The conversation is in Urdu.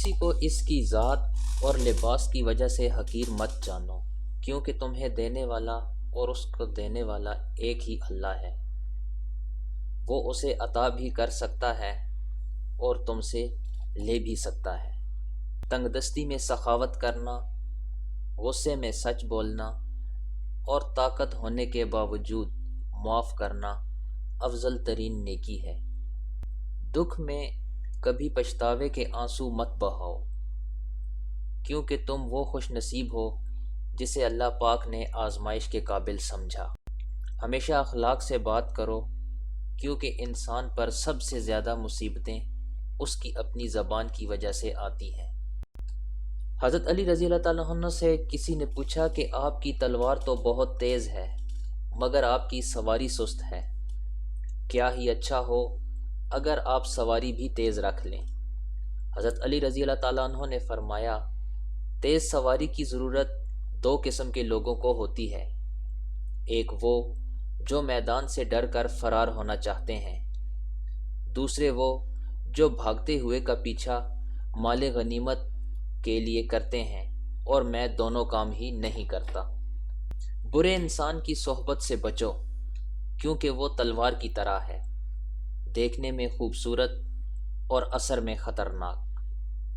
کسی کو اس کی ذات اور لباس کی وجہ سے حقیر مت جانو، کیونکہ تمہیں دینے والا اور اس کو دینے والا ایک ہی اللہ ہے۔ وہ اسے عطا بھی کر سکتا ہے اور تم سے لے بھی سکتا ہے۔ تنگ دستی میں سخاوت کرنا، غصے میں سچ بولنا اور طاقت ہونے کے باوجود معاف کرنا افضل ترین نیکی ہے۔ دکھ میں کبھی پچھتاوے کے آنسو مت بہاؤ، کیونکہ تم وہ خوش نصیب ہو جسے اللہ پاک نے آزمائش کے قابل سمجھا۔ ہمیشہ اخلاق سے بات کرو، کیونکہ انسان پر سب سے زیادہ مصیبتیں اس کی اپنی زبان کی وجہ سے آتی ہیں۔ حضرت علی رضی اللہ تعالیٰ عنہ سے کسی نے پوچھا کہ آپ کی تلوار تو بہت تیز ہے مگر آپ کی سواری سست ہے، کیا ہی اچھا ہو اگر آپ سواری بھی تیز رکھ لیں؟ حضرت علی رضی اللہ تعالیٰ عنہ نے فرمایا، تیز سواری کی ضرورت دو قسم کے لوگوں کو ہوتی ہے، ایک وہ جو میدان سے ڈر کر فرار ہونا چاہتے ہیں، دوسرے وہ جو بھاگتے ہوئے کا پیچھا مال غنیمت کے لیے کرتے ہیں، اور میں دونوں کام ہی نہیں کرتا۔ برے انسان کی صحبت سے بچو، کیونکہ وہ تلوار کی طرح ہے، دیکھنے میں خوبصورت اور اثر میں خطرناک۔